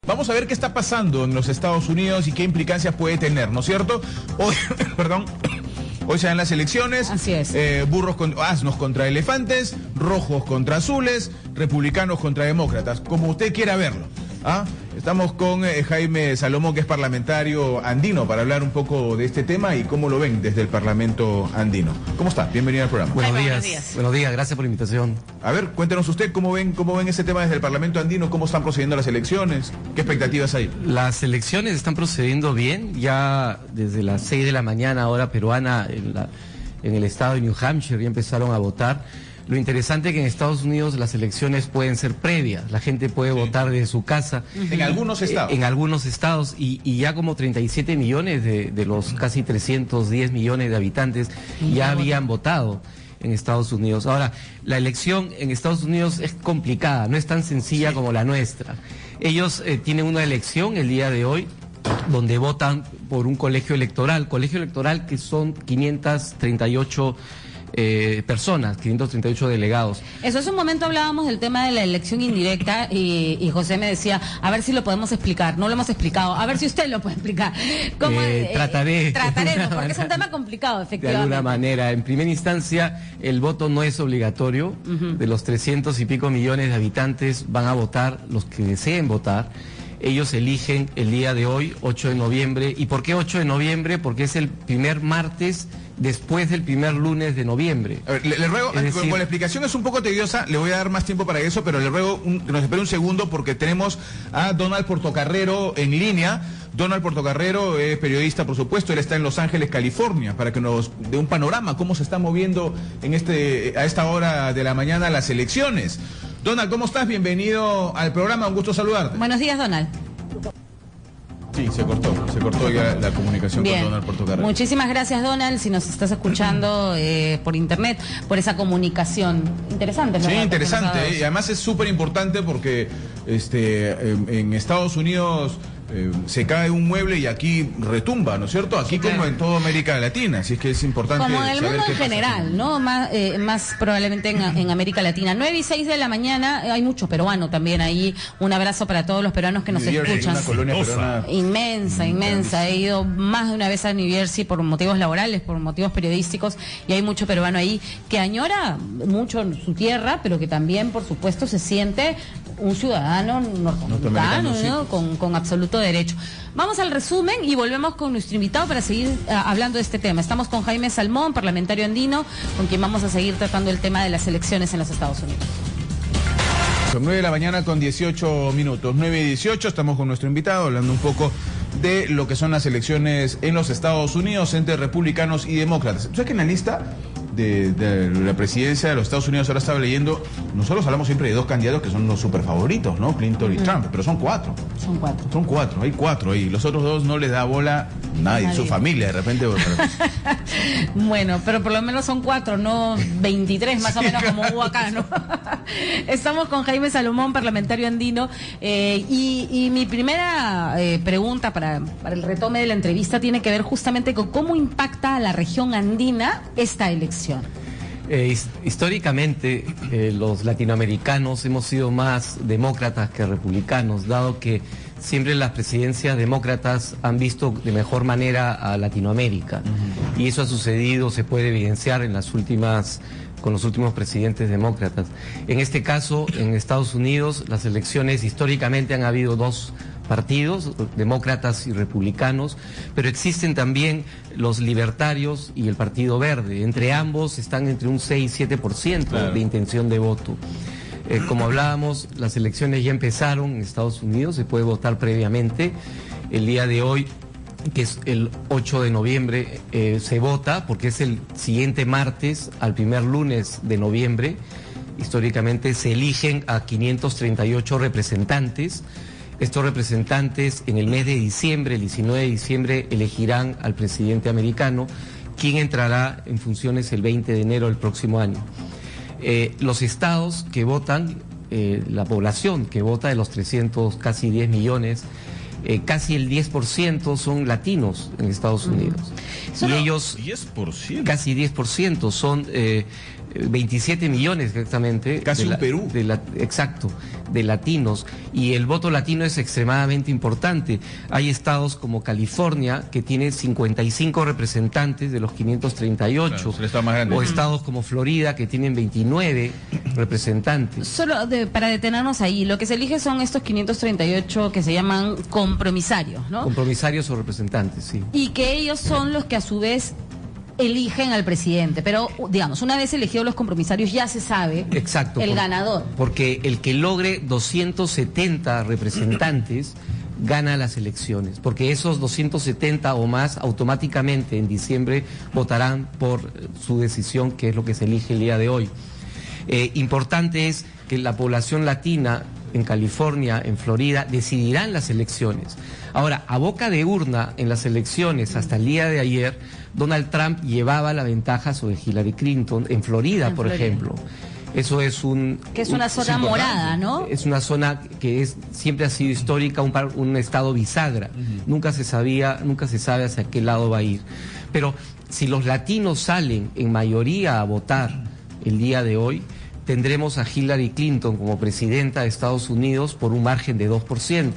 Vamos a ver qué está pasando en los Estados Unidos y qué implicancias puede tener, ¿no es cierto? Hoy, perdón, hoy se dan las elecciones. Así es. Asnos contra elefantes, rojos contra azules, republicanos contra demócratas, como usted quiera verlo. ¿Ah? Estamos con Jaime Salomón, que es parlamentario andino, para hablar un poco de este tema y cómo lo ven desde el Parlamento andino. ¿Cómo está? Bienvenido al programa. Buenos días. Buenos días, gracias por la invitación. A ver, cuéntenos usted cómo ven ese tema desde el Parlamento andino, cómo están procediendo las elecciones, qué expectativas hay. Las elecciones están procediendo bien, ya desde las 6 de la mañana, hora peruana, en el estado de New Hampshire ya empezaron a votar. Lo interesante es que en Estados Unidos las elecciones pueden ser previas, la gente puede votar desde su casa. En algunos estados. En algunos estados, y ya como 37 millones de los casi 310 millones de habitantes ya habían votado en Estados Unidos. Ahora, la elección en Estados Unidos es complicada, no es tan sencilla como la nuestra. Ellos tienen una elección el día de hoy, donde votan por un colegio electoral que son 538 personas, 538 delegados. Eso, hace un momento hablábamos del tema de la elección indirecta y José me decía, a ver si lo podemos explicar. No lo hemos explicado, a ver si usted lo puede explicar. Trataremos, porque es un tema complicado, efectivamente. De alguna manera, en primera instancia, el voto no es obligatorio. De los 300 y pico millones de habitantes van a votar los que deseen votar. Ellos eligen el día de hoy, 8 de noviembre. ¿Y por qué 8 de noviembre? Porque es el primer martes después del primer lunes de noviembre. A ver, le ruego, con la explicación es un poco tediosa, le voy a dar más tiempo para eso, pero le ruego que nos espere un segundo porque tenemos a Donald Portocarrero en línea. Donald Portocarrero es periodista, por supuesto, él está en Los Ángeles, California, para que nos dé un panorama, cómo se está moviendo a esta hora de la mañana las elecciones. Donald, ¿cómo estás? Bienvenido al programa, un gusto saludarte. Buenos días, Donald. Sí, se cortó ya la comunicación. Bien. Con Donald Portocarrero. Muchísimas gracias, Donald, si nos estás escuchando por internet, por esa comunicación. Interesante, ¿no? Sí, interesante, y además es súper importante porque en Estados Unidos se cae un mueble y aquí retumba, ¿no es cierto? Aquí como en toda América Latina, así es que es importante. Como en el mundo en general, ¿no? Más probablemente en América Latina. 9 y 6 de la mañana, hay mucho peruano también ahí. Un abrazo para todos los peruanos que nos escuchan. Una colonia peruana inmensa. He ido más de una vez a New Jersey por motivos laborales, por motivos periodísticos, y hay mucho peruano ahí que añora mucho su tierra, pero que también, por supuesto, se siente un ciudadano norteamericano, ¿no? Sí. Con absoluto derecho. Vamos al resumen y volvemos con nuestro invitado para seguir hablando de este tema. Estamos con Jaime Salomón, parlamentario andino, con quien vamos a seguir tratando el tema de las elecciones en los Estados Unidos. Son 9 de la mañana con 18 minutos. 9 y 18, estamos con nuestro invitado hablando un poco de lo que son las elecciones en los Estados Unidos entre republicanos y demócratas. ¿Sabes que en la lista de la presidencia de los Estados Unidos ahora estaba leyendo, nosotros hablamos siempre de dos candidatos que son los super favoritos, ¿no? Clinton y Trump, pero son cuatro. Hay cuatro ahí. Los otros dos no les da bola nadie. Su familia de repente. Bueno, pero por lo menos son 4, no 23 más o menos como hubo acá, ¿no? Estamos con Jaime Salomón, parlamentario andino, y mi primera pregunta para el retome de la entrevista tiene que ver justamente con cómo impacta a la región andina esta elección. Históricamente los latinoamericanos hemos sido más demócratas que republicanos, dado que siempre las presidencias demócratas han visto de mejor manera a Latinoamérica. Y eso ha sucedido, se puede evidenciar con los últimos presidentes demócratas. En este caso, en Estados Unidos, las elecciones históricamente han habido dos partidos, demócratas y republicanos, pero existen también los libertarios y el Partido Verde. Entre ambos están entre un 6 y 7% de intención de voto. Como hablábamos, las elecciones ya empezaron en Estados Unidos, se puede votar previamente. El día de hoy, que es el 8 de noviembre, se vota porque es el siguiente martes al primer lunes de noviembre. Históricamente se eligen a 538 representantes. Estos representantes en el mes de diciembre, el 19 de diciembre, elegirán al presidente americano, quien entrará en funciones el 20 de enero del próximo año. Los estados que votan, la población que vota de los 300, casi 10 millones, casi el 10% son latinos en Estados Unidos. Y ellos, 10%. Casi 10%, son 27 millones exactamente. Casi un Perú. Exacto, de latinos, y el voto latino es extremadamente importante. Hay estados como California que tiene 55 representantes de los 538, claro, es el estado más grande. O estados como Florida que tienen 29 representantes. Para detenernos ahí, lo que se elige son estos 538 que se llaman compromisarios, ¿no? Compromisarios o representantes, sí. Y que ellos son los que a su vez eligen al presidente, pero digamos, una vez elegidos los compromisarios ya se sabe el ganador. Porque el que logre 270 representantes gana las elecciones, porque esos 270 o más automáticamente en diciembre votarán por su decisión, que es lo que se elige el día de hoy. Importante es que la población latina en California, en Florida, decidirán las elecciones. Ahora, a boca de urna, en las elecciones hasta el día de ayer, Donald Trump llevaba la ventaja sobre Hillary Clinton en Florida, por ejemplo. Eso es que es una zona morada, ¿no? Es una zona que siempre ha sido histórica, un estado bisagra. Nunca se sabe hacia qué lado va a ir. Pero si los latinos salen en mayoría a votar el día de hoy, tendremos a Hillary Clinton como presidenta de Estados Unidos por un margen de 2%.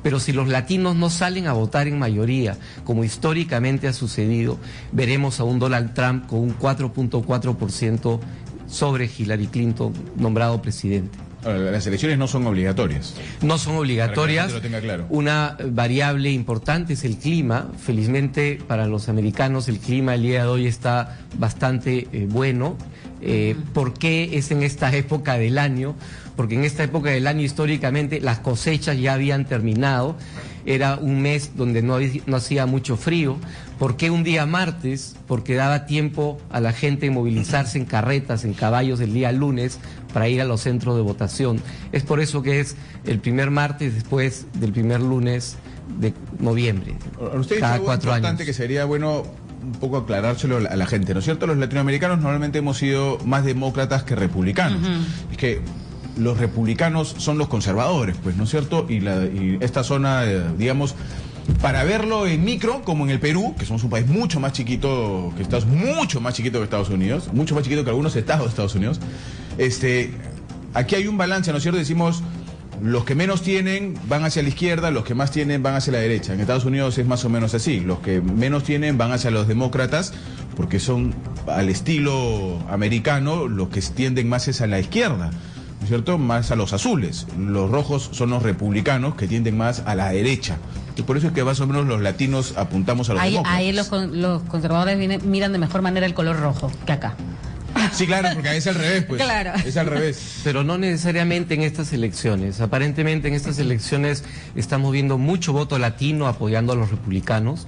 Pero si los latinos no salen a votar en mayoría, como históricamente ha sucedido, veremos a un Donald Trump con un 4.4% sobre Hillary Clinton, nombrado presidente. Ahora, las elecciones no son obligatorias. No son obligatorias. Para que la gente lo tenga claro. Una variable importante es el clima. Felizmente para los americanos el clima el día de hoy está bastante bueno. ¿Por qué es en esta época del año? Porque en esta época del año históricamente las cosechas ya habían terminado. Era un mes donde no hacía mucho frío. ¿Por qué un día martes? Porque daba tiempo a la gente movilizarse en carretas, en caballos el día lunes para ir a los centros de votación. Es por eso que es el primer martes después del primer lunes de noviembre. Usted cada dice algo 4 años. importante que sería bueno un poco aclarárselo a la gente, ¿no es cierto? Los latinoamericanos normalmente hemos sido más demócratas que republicanos. Es que los republicanos son los conservadores, pues, ¿no es cierto? Y esta zona, digamos, para verlo en micro, como en el Perú, que somos un país mucho más chiquito que mucho más chiquito que Estados Unidos, mucho más chiquito que algunos estados de Estados Unidos, aquí hay un balance, ¿no es cierto? Decimos, los que menos tienen van hacia la izquierda, los que más tienen van hacia la derecha. En Estados Unidos es más o menos así, los que menos tienen van hacia los demócratas, porque son al estilo americano, los que tienden más es a la izquierda, ¿no es cierto? Más a los azules. Los rojos son los republicanos, que tienden más a la derecha. Y por eso es que más o menos los latinos apuntamos a los demócratas. Ahí los conservadores miran de mejor manera el color rojo que acá. Sí, claro, porque es al revés, pues. Claro. Es al revés. Pero no necesariamente en estas elecciones. Aparentemente en estas elecciones estamos viendo mucho voto latino apoyando a los republicanos.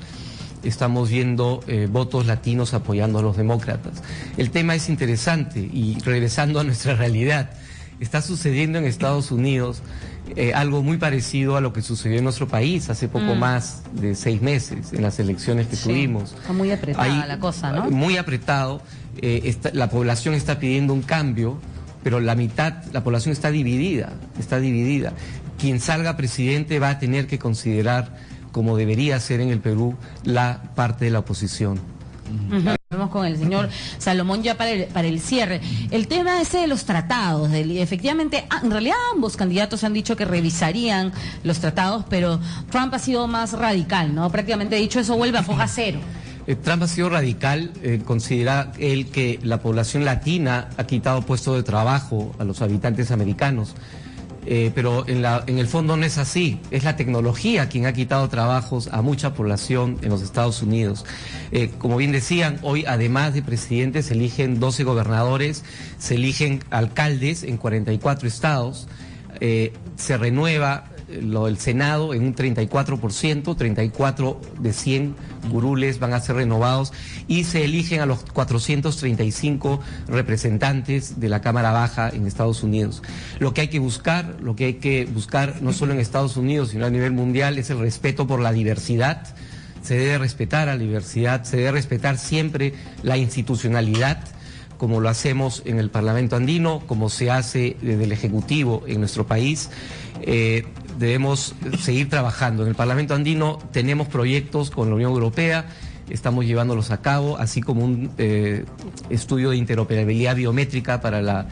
Estamos viendo votos latinos apoyando a los demócratas. El tema es interesante y regresando a nuestra realidad, está sucediendo en Estados Unidos algo muy parecido a lo que sucedió en nuestro país hace poco más de 6 meses en las elecciones que tuvimos. Está muy apretada la cosa, ¿no? Muy apretado. La población está pidiendo un cambio, pero la población está dividida. Quien salga presidente va a tener que considerar, como debería ser en el Perú, la parte de la oposición. Vamos con el señor Salomón ya para el cierre. El tema ese de los tratados, efectivamente, en realidad ambos candidatos han dicho que revisarían los tratados, pero Trump ha sido más radical, ¿no? Prácticamente ha dicho eso vuelve a foja cero. Trump ha sido radical, considera él que la población latina ha quitado puestos de trabajo a los habitantes americanos. Pero en el fondo no es así, es la tecnología quien ha quitado trabajos a mucha población en los Estados Unidos. Como bien decían, hoy además de presidentes se eligen 12 gobernadores, se eligen alcaldes en 44 estados, se renueva el Senado en un 34%, 34 de 100 curules van a ser renovados y se eligen a los 435 representantes de la Cámara Baja en Estados Unidos. Lo que hay que buscar no solo en Estados Unidos, sino a nivel mundial, es el respeto por la diversidad. Se debe respetar a la diversidad, se debe respetar siempre la institucionalidad, como lo hacemos en el Parlamento andino, como se hace desde el Ejecutivo en nuestro país. Debemos seguir trabajando. En el Parlamento andino tenemos proyectos con la Unión Europea, estamos llevándolos a cabo, así como un estudio de interoperabilidad biométrica para la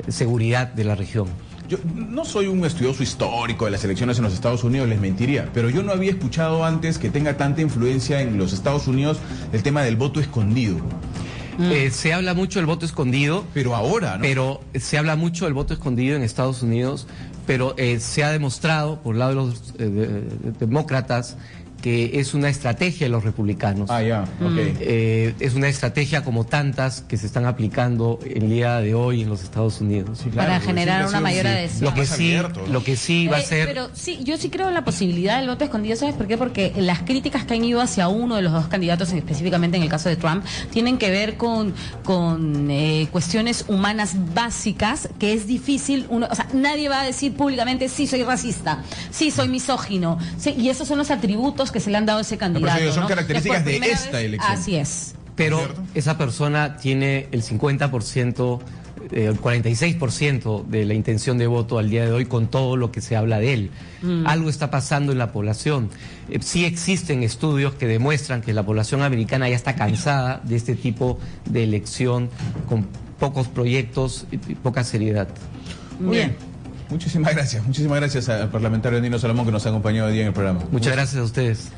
seguridad de la región. Yo no soy un estudioso histórico de las elecciones en los Estados Unidos, les mentiría, pero yo no había escuchado antes que tenga tanta influencia en los Estados Unidos el tema del voto escondido. Se habla mucho del voto escondido. Pero ahora, ¿no? Pero se habla mucho del voto escondido en Estados Unidos, pero se ha demostrado por el lado de los demócratas que es una estrategia de los republicanos. Ah, ya, ok. Es una estrategia como tantas que se están aplicando el día de hoy en los Estados Unidos. Sí, claro, para porque generar siempre ha una sido mayor un- adhesión. Lo que más sí, abierto, ¿no? lo que sí va a ser... Pero sí, yo sí creo en la posibilidad del voto escondido, ¿sabes por qué? Porque las críticas que han ido hacia uno de los dos candidatos, específicamente en el caso de Trump, tienen que ver con cuestiones humanas básicas que es difícil, o sea, nadie va a decir públicamente, sí, soy racista, sí, soy misógino, sí, y esos son los atributos que se le han dado a ese candidato. ellos son ¿no? características Es por de primera esta vez. elección. Así es. Pero ¿Cierto? esa persona tiene el 50%, el 46% de la intención de voto al día de hoy con todo lo que se habla de él. Algo está pasando en la población. Sí existen estudios que demuestran que la población americana ya está cansada de este tipo de elección con pocos proyectos y poca seriedad. Muy bien. Muchísimas gracias al parlamentario Nino Salomón que nos ha acompañado hoy día en el programa. Muchas gracias a ustedes.